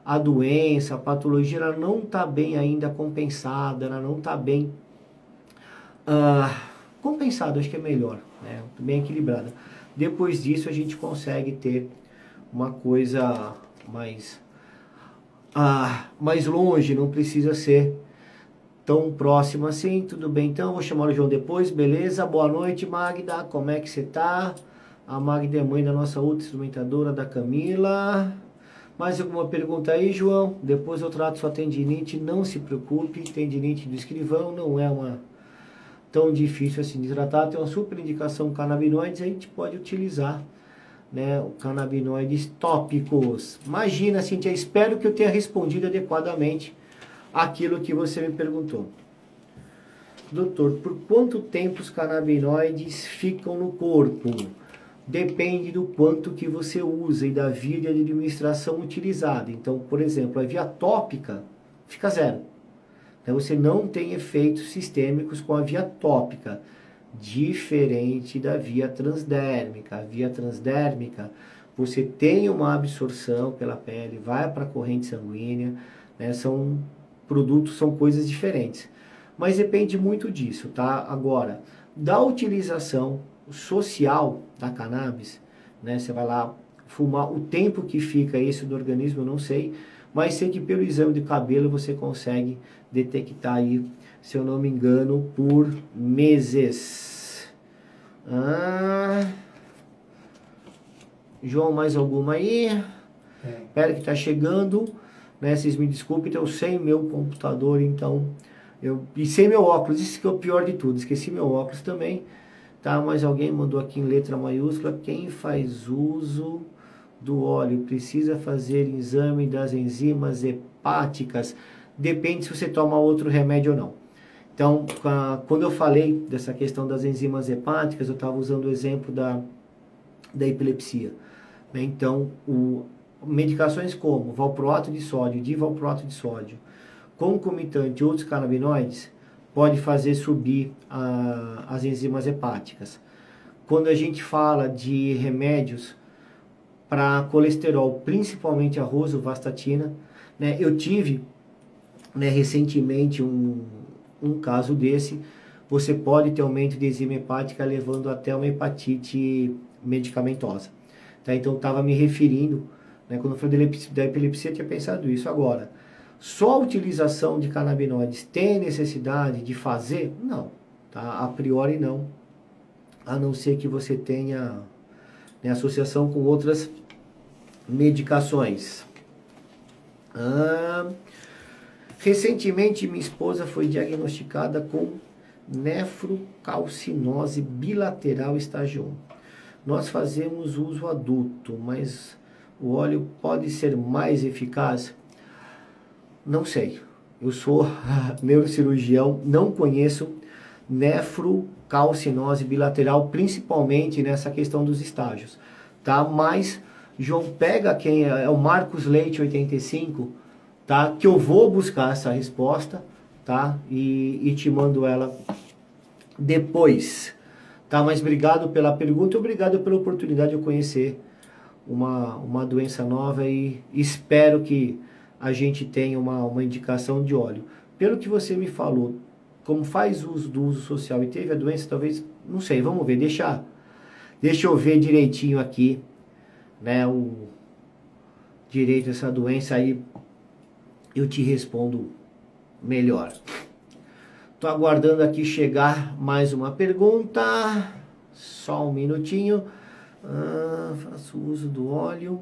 a doença, a patologia, ela não está bem ainda compensada, ela não está bem compensada, acho que é melhor, né? Bem equilibrada. Depois disso a gente consegue ter uma coisa mais longe, não precisa ser tão próximo assim. Tudo bem, então vou chamar o João depois, beleza? Boa noite, Magda, como é que você tá? A Magda é mãe da nossa outra instrumentadora, da Camila. Mais alguma pergunta aí, João? Depois eu trato sua tendinite, não se preocupe, tendinite do escrivão não é uma tão difícil assim de tratar, tem uma super indicação canabinoides, a gente pode utilizar, né, o canabinoides tópicos. Imagina, Cintia, espero que eu tenha respondido adequadamente aquilo que você me perguntou. Doutor, por quanto tempo os canabinoides ficam no corpo? Depende do quanto que você usa e da via de administração utilizada. Então, por exemplo, a via tópica fica zero. Então, você não tem efeitos sistêmicos com a via tópica, diferente da via transdérmica. A via transdérmica, você tem uma absorção pela pele, vai para a corrente sanguínea, né? São produtos, são coisas diferentes. Mas depende muito disso, tá? Agora, da utilização social da cannabis, né? Você vai lá fumar, o tempo que fica isso no organismo, eu não sei, mas sei que pelo exame de cabelo você consegue detectar aí, se eu não me engano, por meses. João, mais alguma aí? Espera que tá chegando, né? Vocês me desculpem, então, sem meu computador, então, e sem meu óculos, isso que é o pior de tudo, esqueci meu óculos também, tá? Mas alguém mandou aqui em letra maiúscula, quem faz uso do óleo precisa fazer exame das enzimas hepáticas, depende se você toma outro remédio ou não. Então, quando eu falei dessa questão das enzimas hepáticas, eu estava usando o exemplo da epilepsia, né? Então, medicações como valproato de sódio, divalproato de sódio, concomitante outros canabinoides, pode fazer subir as enzimas hepáticas. Quando a gente fala de remédios para colesterol, principalmente a rosuvastatina, né? Eu tive, né, recentemente um caso desse. Você pode ter aumento de enzima hepática levando até uma hepatite medicamentosa, tá? Então estava me referindo, né, quando eu falei da epilepsia, eu tinha pensado isso. Agora, só a utilização de canabinoides tem necessidade de fazer? Não, tá? A priori não, a não ser que você tenha, né, associação com outras medicações. Recentemente minha esposa foi diagnosticada com nefrocalcinose bilateral estágio 1. Nós fazemos uso adulto, mas o óleo pode ser mais eficaz? Não sei. Eu sou neurocirurgião, não conheço nefrocalcinose bilateral, principalmente nessa questão dos estágios, tá? Mas João, pega quem é o Marcos Leite 85, tá? Que eu vou buscar essa resposta, tá? E te mando ela depois, tá? Mas obrigado pela pergunta e obrigado pela oportunidade de eu conhecer uma doença nova e espero que a gente tenha uma indicação de óleo. Pelo que você me falou, como faz uso do uso social e teve a doença, talvez, não sei, vamos ver, deixa eu ver direitinho aqui, né, o direito dessa doença, aí eu te respondo melhor. Tô aguardando aqui chegar mais uma pergunta, só um minutinho. Faço uso do óleo,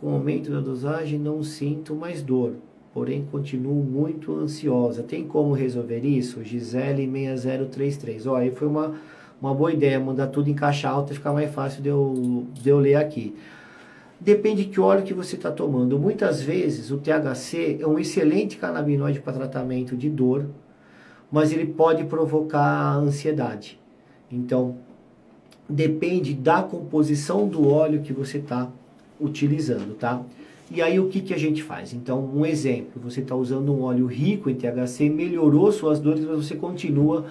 com aumento da dosagem não sinto mais dor, porém continuo muito ansiosa. Tem como resolver isso? Gisele 6033. Ó, aí foi uma boa ideia, mandar tudo em caixa alta e ficar mais fácil de eu ler aqui. Depende de que óleo que você está tomando. Muitas vezes o THC é um excelente canabinoide para tratamento de dor, mas ele pode provocar ansiedade. Então, depende da composição do óleo que você está utilizando, tá? E aí o que a gente faz? Então, um exemplo, você está usando um óleo rico em THC, melhorou suas dores, mas você continua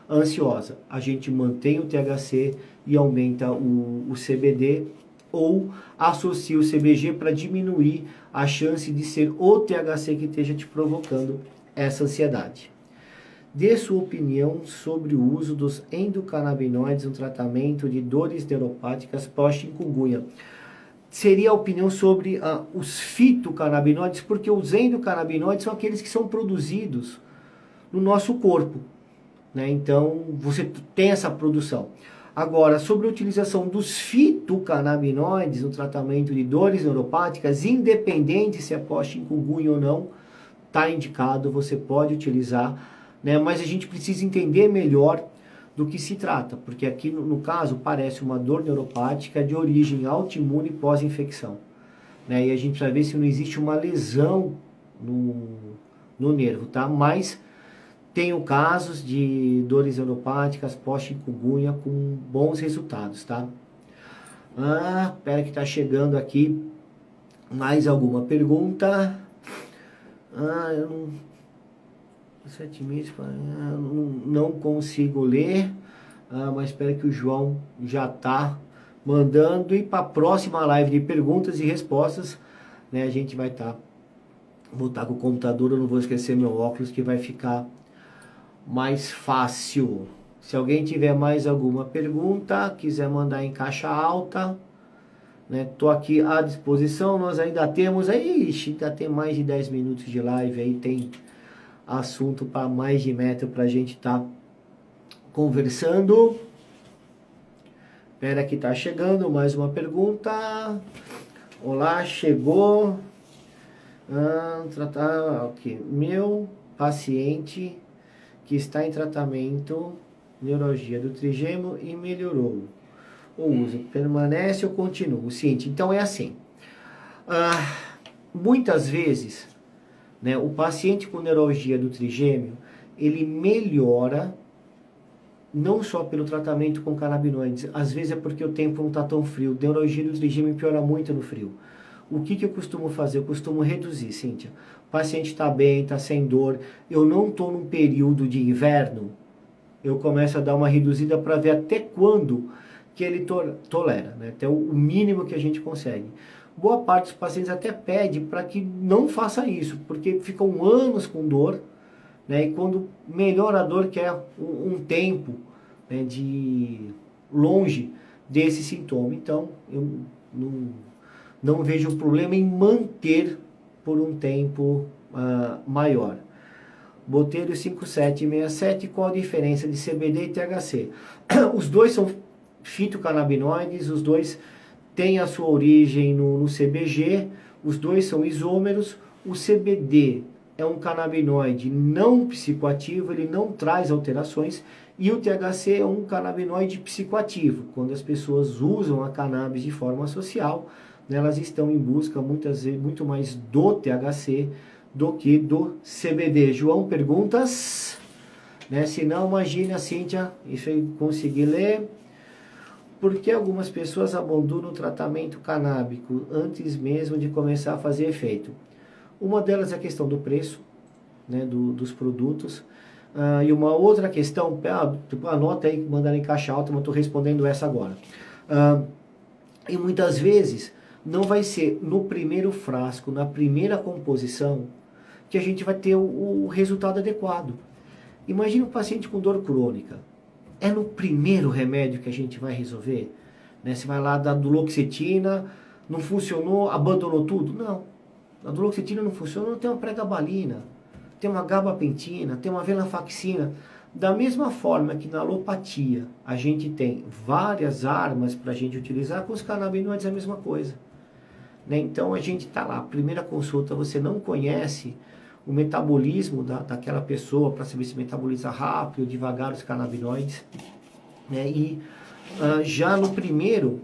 ansiosa. A gente mantém o THC e aumenta o CBD ou associe o CBG para diminuir a chance de ser o THC que esteja te provocando essa ansiedade. Dê sua opinião sobre o uso dos endocannabinoides no tratamento de dores neuropáticas pós-chikungunya. Seria a opinião sobre os fitocannabinoides, porque os endocannabinoides são aqueles que são produzidos no nosso corpo, né? Então, você tem essa produção. Agora, sobre a utilização dos fitocannabinoides no tratamento de dores neuropáticas, independente se é pós-chikungunya ou não, está indicado, você pode utilizar, né? Mas a gente precisa entender melhor do que se trata, porque aqui no caso parece uma dor neuropática de origem autoimune pós-infecção, né? E a gente vai ver se não existe uma lesão no nervo, tá? Mas tenho casos de dores neuropáticas pós-chikungunya com bons resultados, tá? Espera que tá chegando aqui mais alguma pergunta. Eu não... 7 meses, não consigo ler, mas espero que o João já tá mandando. E para a próxima live de perguntas e respostas, né, a gente vai vou estar com o computador, eu não vou esquecer meu óculos, que vai ficar mais fácil. Se alguém tiver mais alguma pergunta, quiser mandar em caixa alta, né, tô aqui à disposição. Nós ainda temos aí, ainda tem mais de 10 minutos de live aí, tem assunto para mais de metro para a gente estar conversando. Espera que tá chegando mais uma pergunta. Olá, chegou. Aqui. Meu paciente que está em tratamento neurologia do trigêmeo e melhorou. O uso permanece ou continua? O seguinte, então é assim. Muitas vezes, né, o paciente com neuralgia do trigêmeo, ele melhora não só pelo tratamento com canabinoides, às vezes é porque o tempo não está tão frio. Neuralgia do trigêmeo piora muito no frio. O que eu costumo fazer? Eu costumo reduzir, Cíntia. O paciente está bem, está sem dor, eu não estou num período de inverno, eu começo a dar uma reduzida para ver até quando que ele tolera, né? Até o mínimo que a gente consegue. Boa parte dos pacientes até pede para que não faça isso, porque ficam anos com dor, né? E quando melhora a dor, quer um tempo, né, de longe desse sintoma. Então, eu não vejo problema em manter por um tempo maior. Botelho 5767, qual a diferença de CBD e THC? Os dois são fitocannabinoides, os dois têm a sua origem no CBG, os dois são isômeros. O CBD é um canabinoide não psicoativo, ele não traz alterações, e o THC é um canabinoide psicoativo. Quando as pessoas usam a cannabis de forma social, né, elas estão em busca muitas vezes muito mais do THC do que do CBD. João, perguntas? Né? Se não, imagine a Cíntia, isso aí conseguir ler. Por que algumas pessoas abandonam o tratamento canábico antes mesmo de começar a fazer efeito? Uma delas é a questão do preço, né, dos produtos. E uma outra questão, anota aí, mandar em caixa alta, mas estou respondendo essa agora. E muitas vezes não vai ser no primeiro frasco, na primeira composição, que a gente vai ter o resultado adequado. Imagina um paciente com dor crônica. É no primeiro remédio que a gente vai resolver? Né? Você vai lá dar duloxetina, não funcionou, abandonou tudo? Não. A duloxetina não funciona, tem uma pregabalina, tem uma gabapentina, tem uma venlafaxina. Da mesma forma que na alopatia a gente tem várias armas para a gente utilizar, com os canabinoides é a mesma coisa. Né? Então a gente está lá, primeira consulta, você não conhece o metabolismo daquela pessoa para saber se metaboliza rápido, devagar os canabinoides, né? E já no primeiro,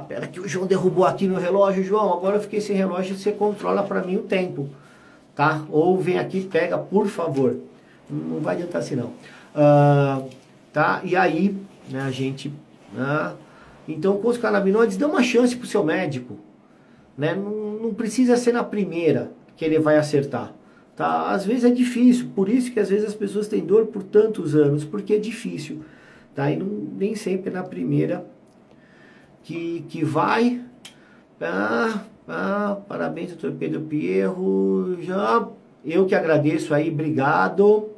pera que o João derrubou aqui meu relógio, João, agora eu fiquei sem relógio, você controla para mim o tempo, tá? Ou vem aqui, pega, por favor, não vai adiantar assim não, tá? E aí, né, a gente, então com os canabinoides, dê uma chance pro seu médico, né? Não precisa ser na primeira que ele vai acertar. Tá? Às vezes é difícil, por isso que às vezes as pessoas têm dor por tantos anos, porque é difícil, tá? E nem sempre é na primeira que vai Parabéns, doutor Pedro Pierro. Eu que agradeço aí, obrigado.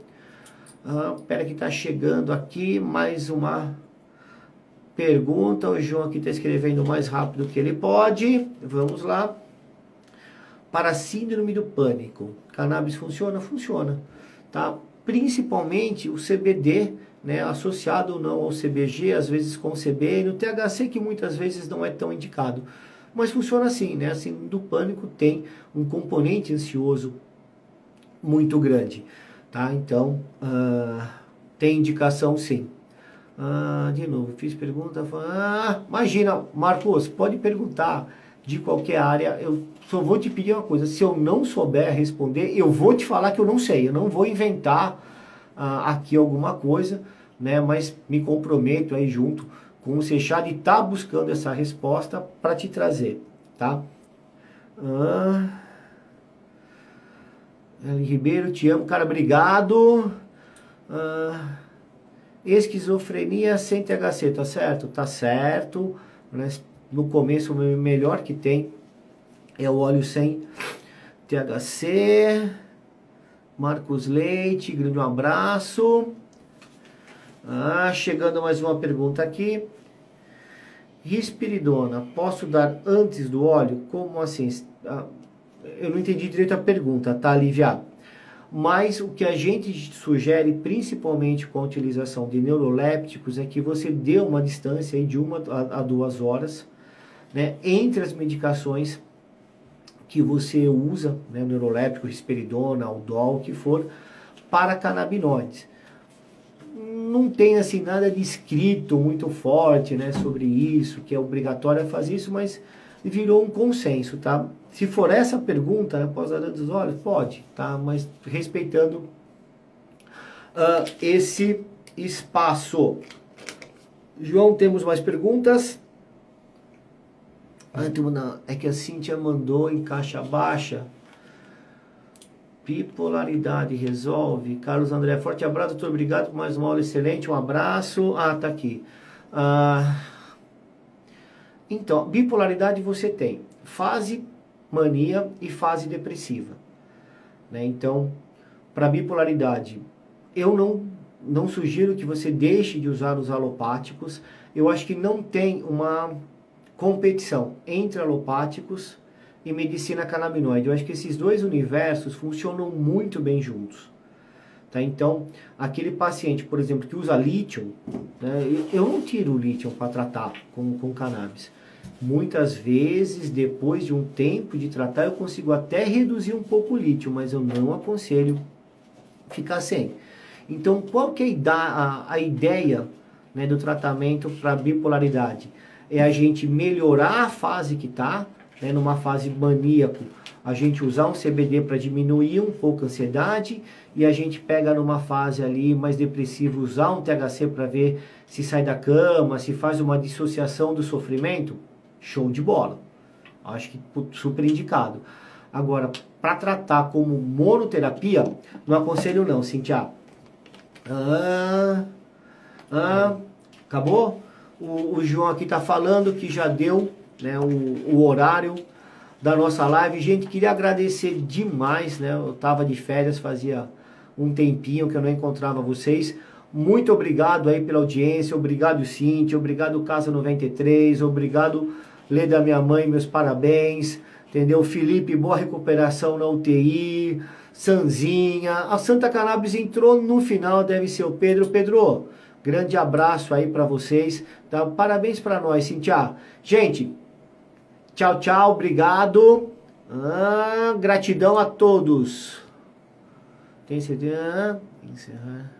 Espera que tá chegando aqui mais uma pergunta. O João aqui está escrevendo mais rápido que ele pode. Vamos lá. Para síndrome do pânico, cannabis funciona? Funciona, tá? Principalmente o CBD, né, associado ou não ao CBG, às vezes com o CB, e no THC, que muitas vezes não é tão indicado. Mas funciona assim, né? A síndrome do pânico tem um componente ansioso muito grande, tá? Então, tem indicação sim. De novo, fiz pergunta. Imagina, Marcos, pode perguntar de qualquer área. Eu só vou te pedir uma coisa: se eu não souber responder, eu vou te falar que eu não sei. Eu não vou inventar aqui alguma coisa, né? Mas me comprometo aí junto com o Seixado e tá buscando essa resposta para te trazer, tá? Eli Ribeiro, te amo, cara, obrigado. Esquizofrenia sem THC, tá certo? Tá certo. No começo, o melhor que tem é o óleo sem THC. Marcos Leite, grande abraço. Chegando mais uma pergunta aqui. Risperidona, posso dar antes do óleo? Como assim? Eu não entendi direito a pergunta, tá, Lívia? Mas o que a gente sugere, principalmente com a utilização de neurolépticos, é que você dê uma distância aí de 1 a 2 horas, né, entre as medicações que você usa, né, neuroléptico, risperidona, aldol, o que for, para canabinoides. Não tem assim nada de escrito muito forte, né, sobre isso, que é obrigatório fazer isso, mas virou um consenso, tá? Se for essa pergunta, né, posso dar dos olhos? Pode, tá? Mas respeitando esse espaço. João, temos mais perguntas? É que a Cíntia mandou em caixa baixa. Bipolaridade resolve. Carlos André, forte abraço, doutor. Obrigado por mais uma aula excelente. Um abraço. Tá aqui. Então, bipolaridade você tem fase mania e fase depressiva, né? Então, para bipolaridade, eu não sugiro que você deixe de usar os alopáticos. Eu acho que não tem uma competição entre alopáticos e medicina canabinoide. Eu acho que esses dois universos funcionam muito bem juntos, tá? Então, aquele paciente, por exemplo, que usa lítio, né, eu não tiro o lítio para tratar com cannabis. Muitas vezes, depois de um tempo de tratar, eu consigo até reduzir um pouco o lítio, mas eu não aconselho ficar sem. Então, qual que é a ideia, né, do tratamento para bipolaridade? É a gente melhorar a fase que está, né, numa fase maníaco, a gente usar um CBD para diminuir um pouco a ansiedade, e a gente pega numa fase ali mais depressiva, usar um THC para ver se sai da cama, se faz uma dissociação do sofrimento. Show de bola. Acho que super indicado. Agora, para tratar como monoterapia, não aconselho não, Cintia. Acabou? O João aqui tá falando que já deu, né, o horário da nossa live. Gente, queria agradecer demais, né? Eu tava de férias, fazia um tempinho que eu não encontrava vocês. Muito obrigado aí pela audiência, obrigado Cintia, obrigado Casa 93, obrigado Lê da minha mãe, meus parabéns, entendeu? Felipe, boa recuperação na UTI, Sanzinha, a Santa Cannabis entrou no final, deve ser o Pedro. Pedro, grande abraço aí pra vocês, tá? Parabéns pra nós, Cintia. Gente, tchau, tchau, obrigado, gratidão a todos. Tem certeza? Encerrar.